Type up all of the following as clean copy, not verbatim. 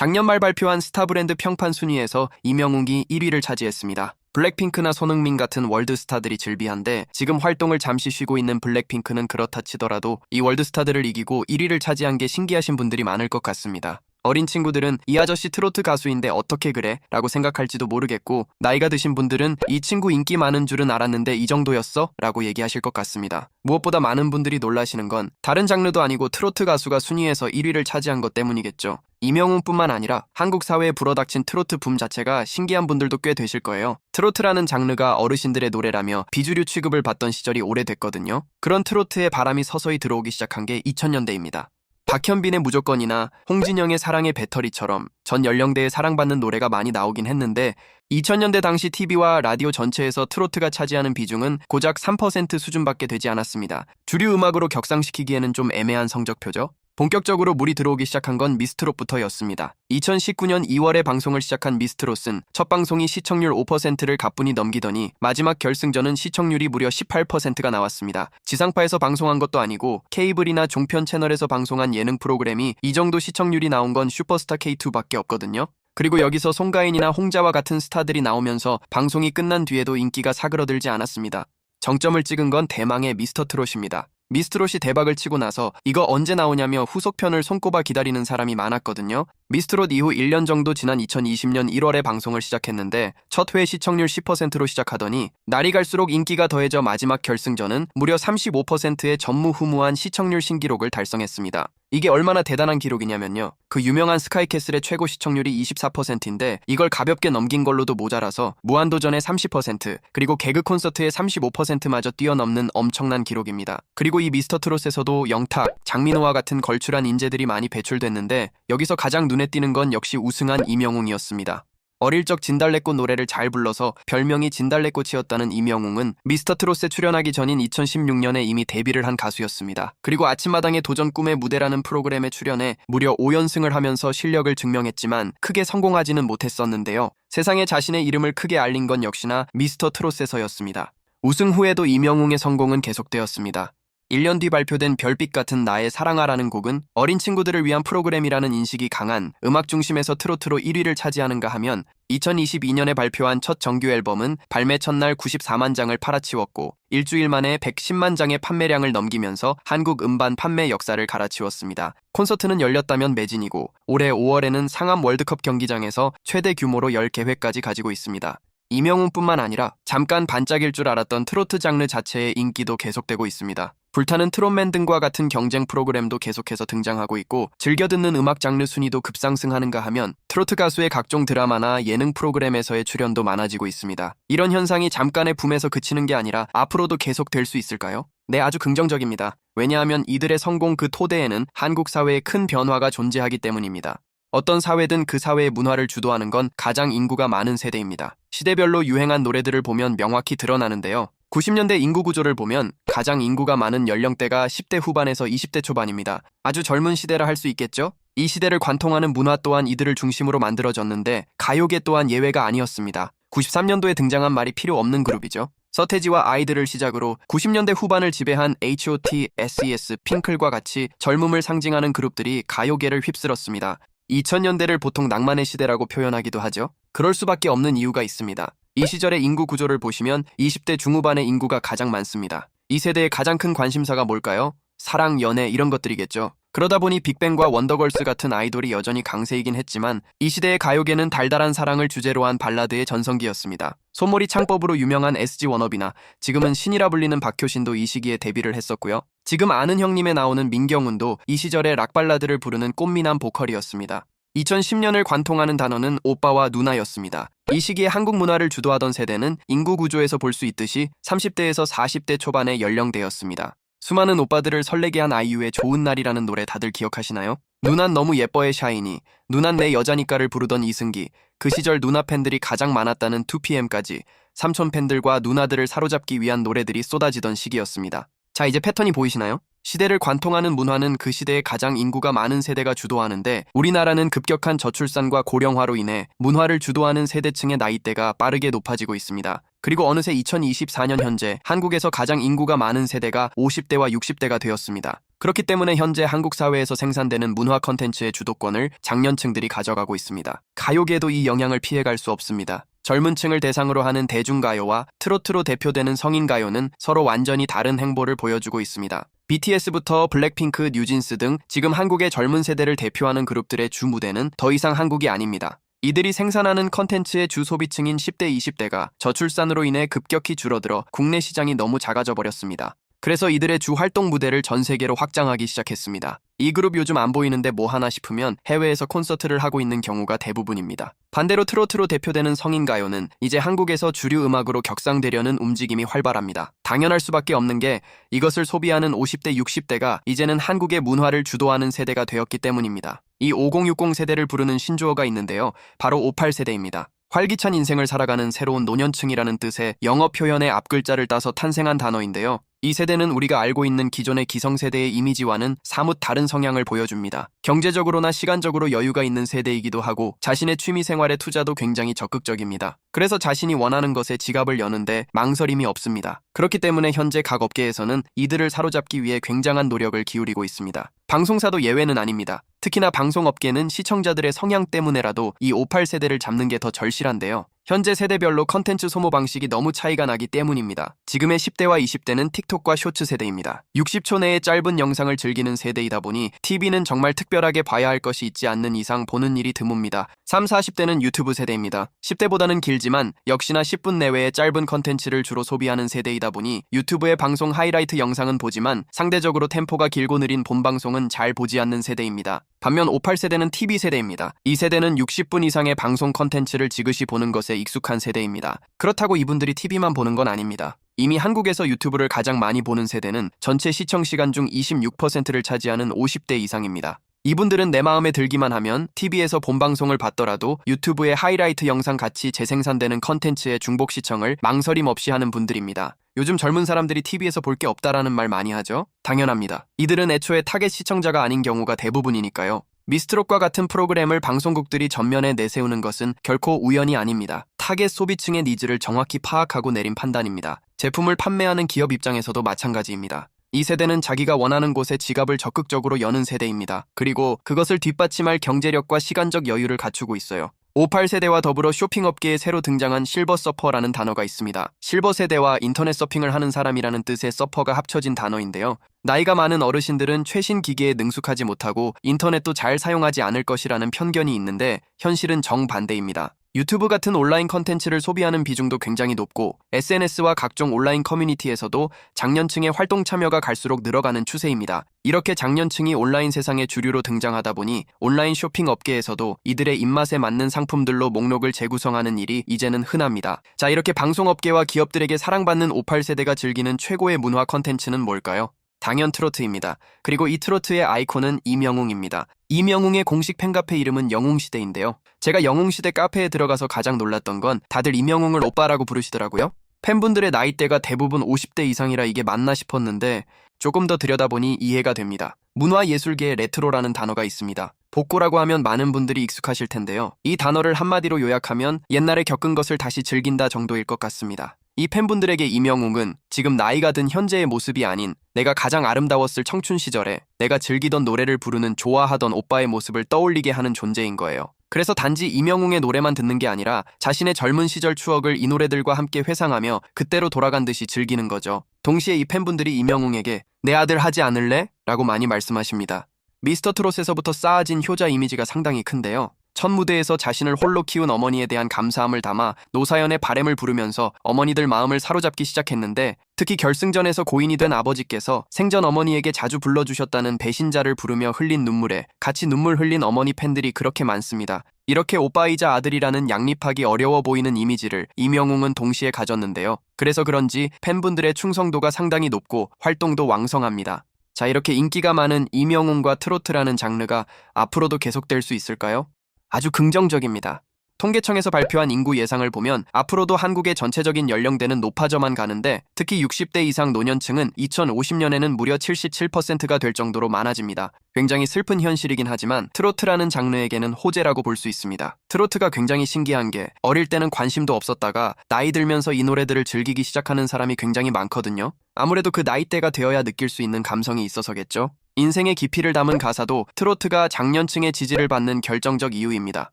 작년 말 발표한 스타브랜드 평판 순위에서 이명웅이 1위를 차지했습니다. 블랙핑크나 손흥민 같은 월드스타들이 즐비한데 지금 활동을 잠시 쉬고 있는 블랙핑크는 그렇다 치더라도 이 월드스타들을 이기고 1위를 차지한 게 신기하신 분들이 많을 것 같습니다. 어린 친구들은 이 아저씨 트로트 가수인데 어떻게 그래? 라고 생각할지도 모르겠고, 나이가 드신 분들은 이 친구 인기 많은 줄은 알았는데 이 정도였어? 라고 얘기하실 것 같습니다. 무엇보다 많은 분들이 놀라시는 건 다른 장르도 아니고 트로트 가수가 순위에서 1위를 차지한 것 때문이겠죠. 이명웅뿐만 아니라 한국 사회에 불어닥친 트로트 붐 자체가 신기한 분들도 꽤 되실 거예요. 트로트라는 장르가 어르신들의 노래라며 비주류 취급을 받던 시절이 오래됐거든요. 그런 트로트의 바람이 서서히 들어오기 시작한 게 2000년대입니다. 박현빈의 무조건이나 홍진영의 사랑의 배터리처럼 전 연령대에 사랑받는 노래가 많이 나오긴 했는데 2000년대 당시 TV와 라디오 전체에서 트로트가 차지하는 비중은 고작 3% 수준밖에 되지 않았습니다. 주류 음악으로 격상시키기에는 좀 애매한 성적표죠. 본격적으로 물이 들어오기 시작한 건 미스트롯부터였습니다. 2019년 2월에 방송을 시작한 미스트롯은 첫 방송이 시청률 5%를 가뿐히 넘기더니 마지막 결승전은 시청률이 무려 18%가 나왔습니다. 지상파에서 방송한 것도 아니고 케이블이나 종편 채널에서 방송한 예능 프로그램이 이 정도 시청률이 나온 건 슈퍼스타 K2밖에 없거든요. 그리고 여기서 송가인이나 홍자와 같은 스타들이 나오면서 방송이 끝난 뒤에도 인기가 사그러들지 않았습니다. 정점을 찍은 건 대망의 미스터트롯입니다. 미스트롯이 대박을 치고 나서 이거 언제 나오냐며 후속편을 손꼽아 기다리는 사람이 많았거든요. 미스트롯 이후 1년 정도 지난 2020년 1월에 방송을 시작했는데 첫 회 시청률 10%로 시작하더니 날이 갈수록 인기가 더해져 마지막 결승전은 무려 35%의 전무후무한 시청률 신기록을 달성했습니다. 이게 얼마나 대단한 기록이냐면요. 그 유명한 스카이캐슬의 최고 시청률이 24%인데 이걸 가볍게 넘긴 걸로도 모자라서 무한도전의 30%, 그리고 개그 콘서트의 35%마저 뛰어넘는 엄청난 기록입니다. 그리고 이 미스터트롯에서도 영탁, 장민호와 같은 걸출한 인재들이 많이 배출됐는데 여기서 가장 눈에 띄는 건 역시 우승한 이명웅이었습니다. 어릴 적 진달래꽃 노래를 잘 불러서 별명이 진달래꽃이었다는 이명웅은 미스터트롯에 출연하기 전인 2016년에 이미 데뷔를 한 가수였습니다. 그리고 아침마당의 도전 꿈의 무대라는 프로그램에 출연해 무려 5연승을 하면서 실력을 증명했지만 크게 성공하지는 못했었는데요. 세상에 자신의 이름을 크게 알린 건 역시나 미스터트롯에서였습니다. 우승 후에도 이명웅의 성공은 계속되었습니다. 1년 뒤 발표된 별빛 같은 나의 사랑아라는 곡은 어린 친구들을 위한 프로그램이라는 인식이 강한 음악 중심에서 트로트로 1위를 차지하는가 하면 2022년에 발표한 첫 정규 앨범은 발매 첫날 94만 장을 팔아치웠고 일주일 만에 110만 장의 판매량을 넘기면서 한국 음반 판매 역사를 갈아치웠습니다. 콘서트는 열렸다면 매진이고 올해 5월에는 상암 월드컵 경기장에서 최대 규모로 10개회까지 가지고 있습니다. 이명웅뿐만 아니라 잠깐 반짝일 줄 알았던 트로트 장르 자체의 인기도 계속되고 있습니다. 불타는 트롯맨 등과 같은 경쟁 프로그램도 계속해서 등장하고 있고 즐겨 듣는 음악 장르 순위도 급상승하는가 하면 트로트 가수의 각종 드라마나 예능 프로그램에서의 출연도 많아지고 있습니다. 이런 현상이 잠깐의 붐에서 그치는 게 아니라 앞으로도 계속될 수 있을까요? 네, 아주 긍정적입니다. 왜냐하면 이들의 성공 그 토대에는 한국 사회에 큰 변화가 존재하기 때문입니다. 어떤 사회든 그 사회의 문화를 주도하는 건 가장 인구가 많은 세대입니다. 시대별로 유행한 노래들을 보면 명확히 드러나는데요. 90년대 인구 구조를 보면 가장 인구가 많은 연령대가 10대 후반에서 20대 초반입니다. 아주 젊은 시대라 할 수 있겠죠? 이 시대를 관통하는 문화 또한 이들을 중심으로 만들어졌는데 가요계 또한 예외가 아니었습니다. 93년도에 등장한 말이 필요 없는 그룹이죠. 서태지와 아이들을 시작으로 90년대 후반을 지배한 H.O.T, S.E.S, 핑클과 같이 젊음을 상징하는 그룹들이 가요계를 휩쓸었습니다. 2000년대를 보통 낭만의 시대라고 표현하기도 하죠. 그럴 수밖에 없는 이유가 있습니다. 이 시절의 인구 구조를 보시면 20대 중후반의 인구가 가장 많습니다. 이 세대의 가장 큰 관심사가 뭘까요? 사랑, 연애 이런 것들이겠죠. 그러다 보니 빅뱅과 원더걸스 같은 아이돌이 여전히 강세이긴 했지만 이 시대의 가요계는 달달한 사랑을 주제로 한 발라드의 전성기였습니다. 소몰이 창법으로 유명한 SG 워너비나 지금은 신이라 불리는 박효신도 이 시기에 데뷔를 했었고요. 지금 아는 형님에 나오는 민경훈도 이 시절의 락발라드를 부르는 꽃미남 보컬이었습니다. 2010년을 관통하는 단어는 오빠와 누나였습니다. 이 시기에 한국 문화를 주도하던 세대는 인구 구조에서 볼 수 있듯이 30대에서 40대 초반의 연령대였습니다. 수많은 오빠들을 설레게 한 아이유의 좋은 날이라는 노래 다들 기억하시나요? 누난 너무 예뻐의 샤이니, 누난 내 여자니까를 부르던 이승기, 그 시절 누나 팬들이 가장 많았다는 2PM까지 삼촌 팬들과 누나들을 사로잡기 위한 노래들이 쏟아지던 시기였습니다. 자, 이제 패턴이 보이시나요? 시대를 관통하는 문화는 그 시대에 가장 인구가 많은 세대가 주도하는데 우리나라는 급격한 저출산과 고령화로 인해 문화를 주도하는 세대층의 나이대가 빠르게 높아지고 있습니다. 그리고 어느새 2024년 현재 한국에서 가장 인구가 많은 세대가 50대와 60대가 되었습니다. 그렇기 때문에 현재 한국 사회에서 생산되는 문화 컨텐츠의 주도권을 장년층들이 가져가고 있습니다. 가요계도 이 영향을 피해갈 수 없습니다. 젊은 층을 대상으로 하는 대중가요와 트로트로 대표되는 성인가요는 서로 완전히 다른 행보를 보여주고 있습니다. BTS부터 블랙핑크, 뉴진스 등 지금 한국의 젊은 세대를 대표하는 그룹들의 주 무대는 더 이상 한국이 아닙니다. 이들이 생산하는 컨텐츠의 주 소비층인 10대, 20대가 저출산으로 인해 급격히 줄어들어 국내 시장이 너무 작아져 버렸습니다. 그래서 이들의 주 활동 무대를 전 세계로 확장하기 시작했습니다. 이 그룹 요즘 안 보이는데 뭐 하나 싶으면 해외에서 콘서트를 하고 있는 경우가 대부분입니다. 반대로 트로트로 대표되는 성인가요는 이제 한국에서 주류 음악으로 격상되려는 움직임이 활발합니다. 당연할 수밖에 없는 게 이것을 소비하는 50대, 60대가 이제는 한국의 문화를 주도하는 세대가 되었기 때문입니다. 이 5060 세대를 부르는 신조어가 있는데요. 바로 58세대입니다. 활기찬 인생을 살아가는 새로운 노년층이라는 뜻의 영어 표현의 앞글자를 따서 탄생한 단어인데요. 이 세대는 우리가 알고 있는 기존의 기성세대의 이미지와는 사뭇 다른 성향을 보여줍니다. 경제적으로나 시간적으로 여유가 있는 세대이기도 하고 자신의 취미생활의 투자도 굉장히 적극적입니다. 그래서 자신이 원하는 것에 지갑을 여는데 망설임이 없습니다. 그렇기 때문에 현재 각 업계에서는 이들을 사로잡기 위해 굉장한 노력을 기울이고 있습니다. 방송사도 예외는 아닙니다. 특히나 방송업계는 시청자들의 성향 때문에라도 이 58세대를 잡는 게 더 절실한데요. 현재 세대별로 컨텐츠 소모 방식이 너무 차이가 나기 때문입니다. 지금의 10대와 20대는 틱톡과 쇼츠 세대입니다. 60초 내의 짧은 영상을 즐기는 세대이다 보니 TV는 정말 특별하게 봐야 할 것이 있지 않는 이상 보는 일이 드뭅니다. 30, 40대는 유튜브 세대입니다. 10대보다는 길지만 역시나 10분 내외의 짧은 컨텐츠를 주로 소비하는 세대이다 보니 유튜브의 방송 하이라이트 영상은 보지만 상대적으로 템포가 길고 느린 본방송은 잘 보지 않는 세대입니다. 반면 58세대는 TV 세대입니다. 이 세대는 60분 이상의 방송 컨텐츠를 지그시 보는 것에 익숙한 세대입니다. 그렇다고 이분들이 TV만 보는 건 아닙니다. 이미 한국에서 유튜브를 가장 많이 보는 세대는 전체 시청 시간 중 26%를 차지하는 50대 이상입니다. 이분들은 내 마음에 들기만 하면 TV에서 본방송을 봤더라도 유튜브의 하이라이트 영상 같이 재생산되는 컨텐츠의 중복 시청을 망설임 없이 하는 분들입니다. 요즘 젊은 사람들이 TV에서 볼 게 없다라는 말 많이 하죠? 당연합니다. 이들은 애초에 타겟 시청자가 아닌 경우가 대부분이니까요. 미스트롯과 같은 프로그램을 방송국들이 전면에 내세우는 것은 결코 우연이 아닙니다. 타겟 소비층의 니즈를 정확히 파악하고 내린 판단입니다. 제품을 판매하는 기업 입장에서도 마찬가지입니다. 이 세대는 자기가 원하는 곳에 지갑을 적극적으로 여는 세대입니다. 그리고 그것을 뒷받침할 경제력과 시간적 여유를 갖추고 있어요. 58세대와 더불어 쇼핑업계에 새로 등장한 실버 서퍼라는 단어가 있습니다. 실버 세대와 인터넷 서핑을 하는 사람이라는 뜻의 서퍼가 합쳐진 단어인데요. 나이가 많은 어르신들은 최신 기기에 능숙하지 못하고 인터넷도 잘 사용하지 않을 것이라는 편견이 있는데 현실은 정반대입니다. 유튜브 같은 온라인 컨텐츠를 소비하는 비중도 굉장히 높고 SNS와 각종 온라인 커뮤니티에서도 장년층의 활동 참여가 갈수록 늘어가는 추세입니다. 이렇게 장년층이 온라인 세상의 주류로 등장하다 보니 온라인 쇼핑 업계에서도 이들의 입맛에 맞는 상품들로 목록을 재구성하는 일이 이제는 흔합니다. 자, 이렇게 방송업계와 기업들에게 사랑받는 58세대가 즐기는 최고의 문화 컨텐츠는 뭘까요? 당연 트로트입니다. 그리고 이 트로트의 아이콘은 이명웅입니다. 이명웅의 공식 팬카페 이름은 영웅시대인데요. 제가 영웅시대 카페에 들어가서 가장 놀랐던 건 다들 이명웅을 오빠라고 부르시더라고요. 팬분들의 나이대가 대부분 50대 이상이라 이게 맞나 싶었는데 조금 더 들여다보니 이해가 됩니다. 문화예술계에 레트로라는 단어가 있습니다. 복고라고 하면 많은 분들이 익숙하실 텐데요. 이 단어를 한마디로 요약하면 옛날에 겪은 것을 다시 즐긴다 정도일 것 같습니다. 이 팬분들에게 이명웅은 지금 나이가 든 현재의 모습이 아닌 내가 가장 아름다웠을 청춘 시절에 내가 즐기던 노래를 부르는 좋아하던 오빠의 모습을 떠올리게 하는 존재인 거예요. 그래서 단지 이명웅의 노래만 듣는 게 아니라 자신의 젊은 시절 추억을 이 노래들과 함께 회상하며 그때로 돌아간 듯이 즐기는 거죠. 동시에 이 팬분들이 이명웅에게 내 아들 하지 않을래? 라고 많이 말씀하십니다. 미스터트롯에서부터 쌓아진 효자 이미지가 상당히 큰데요. 첫 무대에서 자신을 홀로 키운 어머니에 대한 감사함을 담아 노사연의 바램을 부르면서 어머니들 마음을 사로잡기 시작했는데 특히 결승전에서 고인이 된 아버지께서 생전 어머니에게 자주 불러주셨다는 배신자를 부르며 흘린 눈물에 같이 눈물 흘린 어머니 팬들이 그렇게 많습니다. 이렇게 오빠이자 아들이라는 양립하기 어려워 보이는 이미지를 이명웅은 동시에 가졌는데요. 그래서 그런지 팬분들의 충성도가 상당히 높고 활동도 왕성합니다. 자, 이렇게 인기가 많은 이명웅과 트로트라는 장르가 앞으로도 계속될 수 있을까요? 아주 긍정적입니다. 통계청에서 발표한 인구 예상을 보면 앞으로도 한국의 전체적인 연령대는 높아져만 가는데 특히 60대 이상 노년층은 2050년에는 무려 77%가 될 정도로 많아집니다. 굉장히 슬픈 현실이긴 하지만 트로트라는 장르에게는 호재라고 볼 수 있습니다. 트로트가 굉장히 신기한 게 어릴 때는 관심도 없었다가 나이 들면서 이 노래들을 즐기기 시작하는 사람이 굉장히 많거든요. 아무래도 그 나이대가 되어야 느낄 수 있는 감성이 있어서겠죠. 인생의 깊이를 담은 가사도 트로트가 장년층의 지지를 받는 결정적 이유입니다.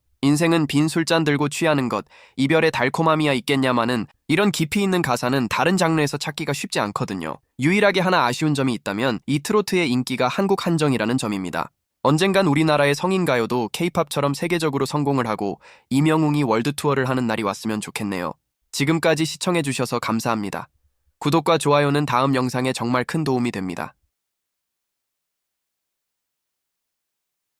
인생은 빈 술잔 들고 취하는 것, 이별의 달콤함이야 있겠냐마는 이런 깊이 있는 가사는 다른 장르에서 찾기가 쉽지 않거든요. 유일하게 하나 아쉬운 점이 있다면 이 트로트의 인기가 한국 한정이라는 점입니다. 언젠간 우리나라의 성인 가요도 K-팝처럼 세계적으로 성공을 하고 이명웅이 월드 투어를 하는 날이 왔으면 좋겠네요. 지금까지 시청해주셔서 감사합니다. 구독과 좋아요는 다음 영상에 정말 큰 도움이 됩니다.